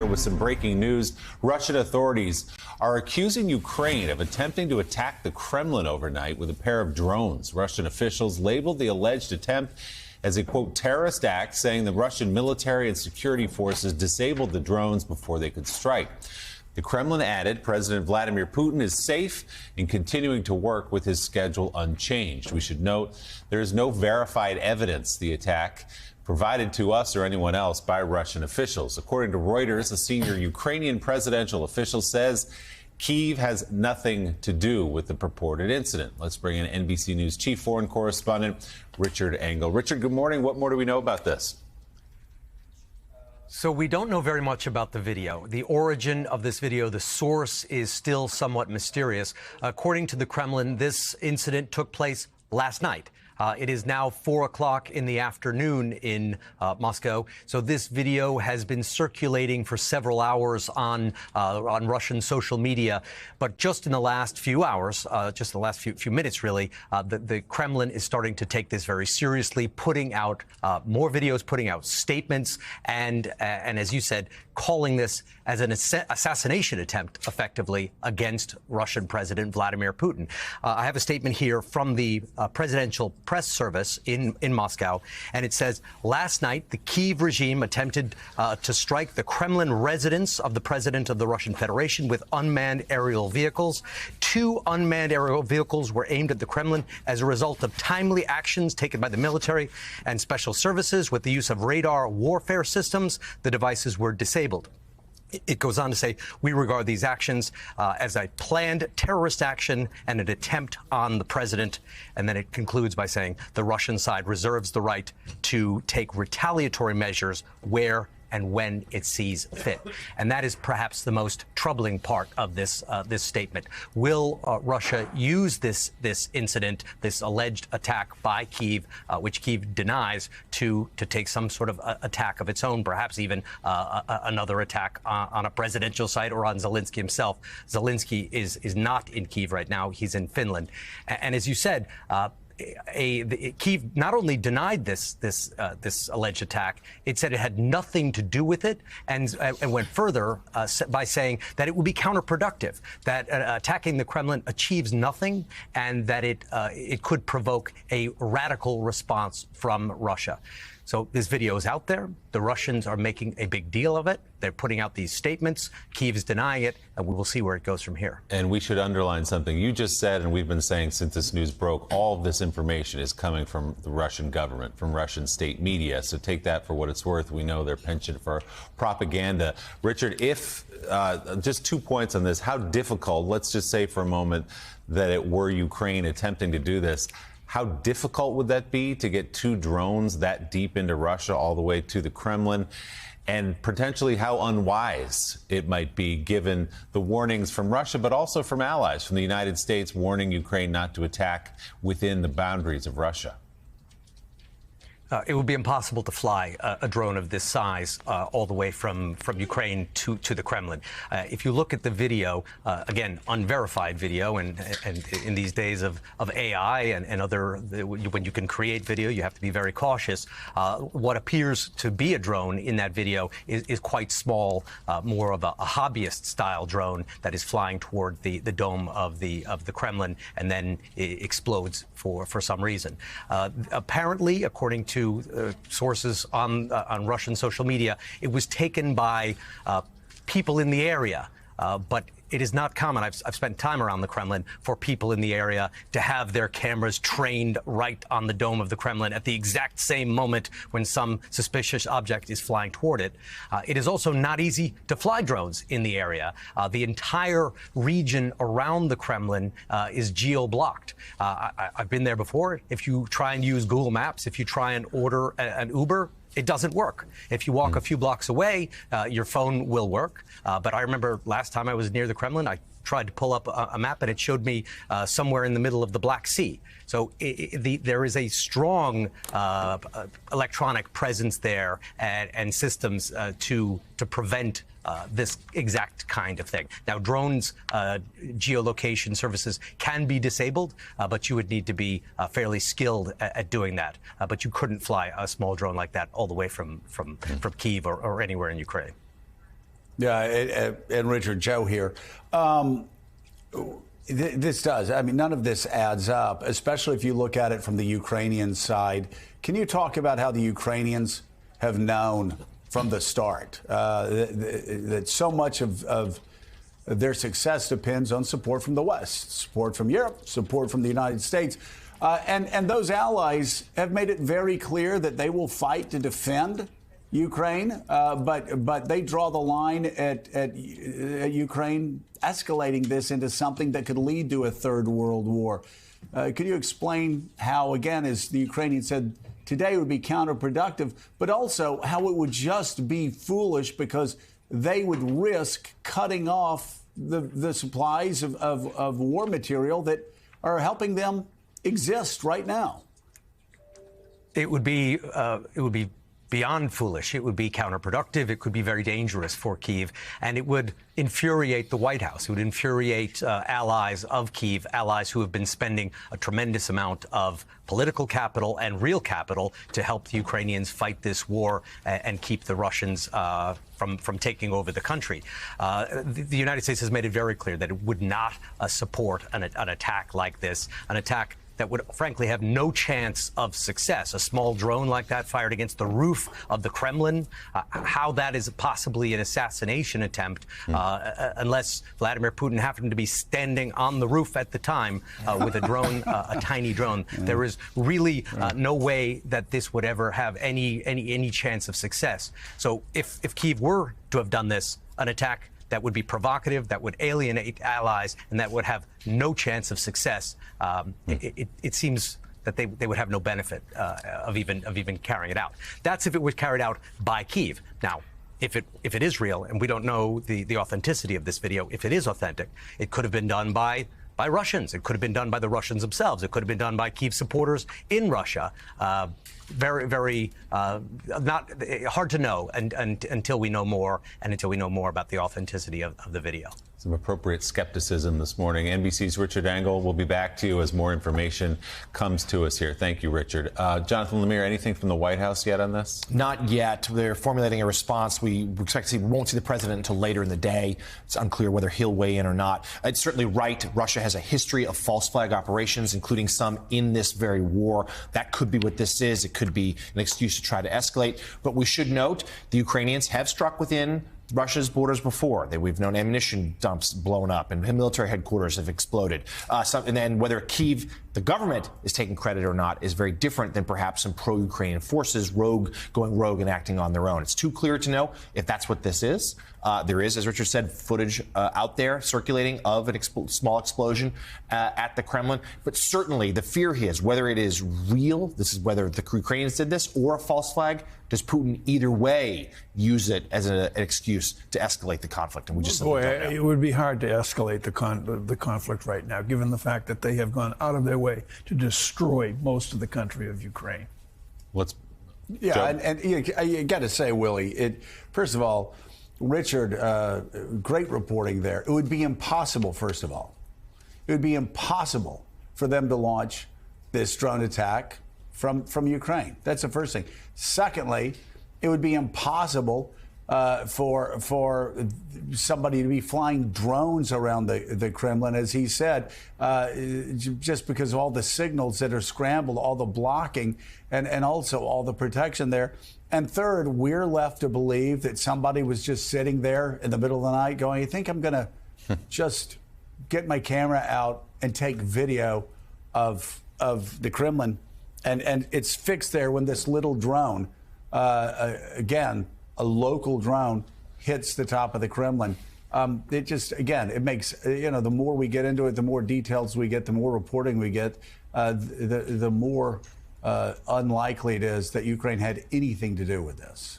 With some breaking news, Russian authorities are accusing Ukraine of attempting to attack the Kremlin overnight with a pair of drones. Russian officials labeled the alleged attempt as a, quote, terrorist act, saying the Russian military and security forces disabled the drones before they could strike. The Kremlin added President Vladimir Putin is safe and continuing to work with his schedule unchanged. We should note there is no verified evidence the attack provided to us or anyone else by Russian officials. According to Reuters, a senior Ukrainian presidential official says Kyiv has nothing to do with the purported incident. Let's bring in NBC News chief foreign correspondent Richard Engel. Richard, good morning. What more do we know about this? So we don't know very much about the video. The origin of this video, the source, is still somewhat mysterious. According to the Kremlin, this incident took place last night. It is now 4 o'clock in the afternoon in Moscow. So this video has been circulating for several hours on Russian social media. But just in the last few hours, just the last few minutes, really, the Kremlin is starting to take this very seriously, putting out more videos, putting out statements, and as you said, calling this as an assassination attempt, effectively, against Russian President Vladimir Putin. I have a statement here from the presidential press service in Moscow, and it says, last night, the Kyiv regime attempted to strike the Kremlin residence of the president of the Russian Federation with unmanned aerial vehicles. 2 unmanned aerial vehicles were aimed at the Kremlin as a result of timely actions taken by the military and special services with the use of radar warfare systems. The devices were disabled. It goes on to say, we regard these actions as a planned terrorist action and an attempt on the president. And then it concludes by saying the Russian side reserves the right to take retaliatory measures where and when it sees fit. And that is perhaps the most troubling part of this statement. Will Russia use this incident, this alleged attack by Kyiv, which Kyiv denies, to take some sort of attack of its own, perhaps even another attack on a presidential site or on Zelensky himself? Zelensky is not in Kyiv right now. He's in Finland. And as you said, Kyiv not only denied this alleged attack, it said it had nothing to do with it, and went further by saying that it would be counterproductive, that attacking the Kremlin achieves nothing, and that it could provoke a radical response from Russia. So this video is out there. The Russians are making a big deal of it. They're putting out these statements. Kyiv is denying it, and we will see where it goes from here. And we should underline something you just said, and we've been saying since this news broke, all of this information is coming from the Russian government, from Russian state media. So take that for what it's worth. We know their penchant for propaganda. Richard, if just 2 points on this, how difficult, let's just say for a moment that it were Ukraine attempting to do this, how difficult would that be to get 2 drones that deep into Russia all the way to the Kremlin? And potentially how unwise it might be given the warnings from Russia, but also from allies, from the United States warning Ukraine not to attack within the boundaries of Russia? It would be impossible to fly a drone of this size all the way from Ukraine to the Kremlin. If you look at the video, again, unverified video, and in these days of AI and other, when you can create video, you have to be very cautious. What appears to be a drone in that video is quite small, more of a hobbyist-style drone that is flying toward the dome of the Kremlin and then explodes for some reason. Apparently, according to sources on Russian social media, it was taken by people in the area, but it is not common. I've spent time around the Kremlin for people in the area to have their cameras trained right on the dome of the Kremlin at the exact same moment when some suspicious object is flying toward it. It is also not easy to fly drones in the area. The entire region around the Kremlin is geo-blocked. I've been there before. If you try and use Google Maps, if you try and order an Uber, it doesn't work. If you walk a few blocks away, your phone will work. But I remember last time I was near the Kremlin, I tried to pull up a map, and it showed me somewhere in the middle of the Black Sea. So there is a strong electronic presence there and systems to prevent this exact kind of thing. Now, drones, geolocation services can be disabled, but you would need to be fairly skilled at doing that. But you couldn't fly a small drone like that all the way from Kyiv or anywhere in Ukraine. Yeah, and Richard, Joe here. This does. I mean, none of this adds up, especially if you look at it from the Ukrainian side. Can you talk about how the Ukrainians have known from the start that so much of their success depends on support from the West, support from Europe, support from the United States? And those allies have made it very clear that they will fight to defend Ukraine, but they draw the line at Ukraine escalating this into something that could lead to a third world war. Could you explain how, again, as the Ukrainians said today, would be counterproductive, but also how it would just be foolish because they would risk cutting off the supplies of war material that are helping them exist right now? It would be beyond foolish. It would be counterproductive. It could be very dangerous for Kyiv, and it would infuriate the White House. It would infuriate allies of Kyiv, allies who have been spending a tremendous amount of political capital and real capital to help the Ukrainians fight this war and keep the Russians from taking over the country. The United States has made it very clear that it would not support an attack like this, an attack that would frankly have no chance of success. A small drone like that fired against the roof of the Kremlin, how that is possibly an assassination attempt, unless Vladimir Putin happened to be standing on the roof at the time with a drone, a tiny drone. There is really no way that this would ever have any chance of success. So if Kyiv were to have done this, an attack that would be provocative, that would alienate allies, and that would have no chance of success, it seems that they would have no benefit of even carrying it out. That's if it was carried out by Kyiv. Now, if it is real, and we don't know the authenticity of this video, if it is authentic, it could have been done by Russians. It could have been done by the Russians themselves. It could have been done by Kyiv supporters in Russia. Very not hard to know until we know more, and until we know more about the authenticity of the video. Some appropriate skepticism this morning. NBC's Richard Engel will be back to you as more information comes to us here. Thank you, Richard. Jonathan Lemire, anything from the White House yet on this? Not yet. They're formulating a response. We expect to see. We won't see the president until later in the day. It's unclear whether he'll weigh in or not. It's certainly right. Russia has a history of false flag operations, including some in this very war. That could be what this is. It could be an excuse to try to escalate. But we should note the Ukrainians have struck within Russia's borders before. We've known ammunition dumps blown up and military headquarters have exploded. And then whether Kyiv, the government, is taking credit or not is very different than perhaps some pro-Ukrainian forces going rogue and acting on their own. It's too clear to know if that's what this is. There is, as Richard said, footage out there circulating of a small explosion at the Kremlin. But certainly the fear here is whether it is real, this is whether the Ukrainians did this, or a false flag. Does Putin either way use it as an excuse to escalate the conflict? And we just don't know. It would be hard to escalate the conflict right now, given the fact that they have gone out of their way to destroy most of the country of Ukraine. And you got to say, Willie, first of all, Richard, great reporting there. It would be impossible, first of all. It would be impossible for them to launch this drone attack from Ukraine. That's the first thing. Secondly, it would be impossible for somebody to be flying drones around the Kremlin, as he said, just because of all the signals that are scrambled, all the blocking, and also all the protection there. And third, we're left to believe that somebody was just sitting there in the middle of the night going, I think I'm going to just get my camera out and take video of the Kremlin. And it's fixed there when this little drone, again, a local drone, hits the top of the Kremlin. It just, again, it makes, the more we get into it, the more details we get, the more reporting we get, the more unlikely it is that Ukraine had anything to do with this.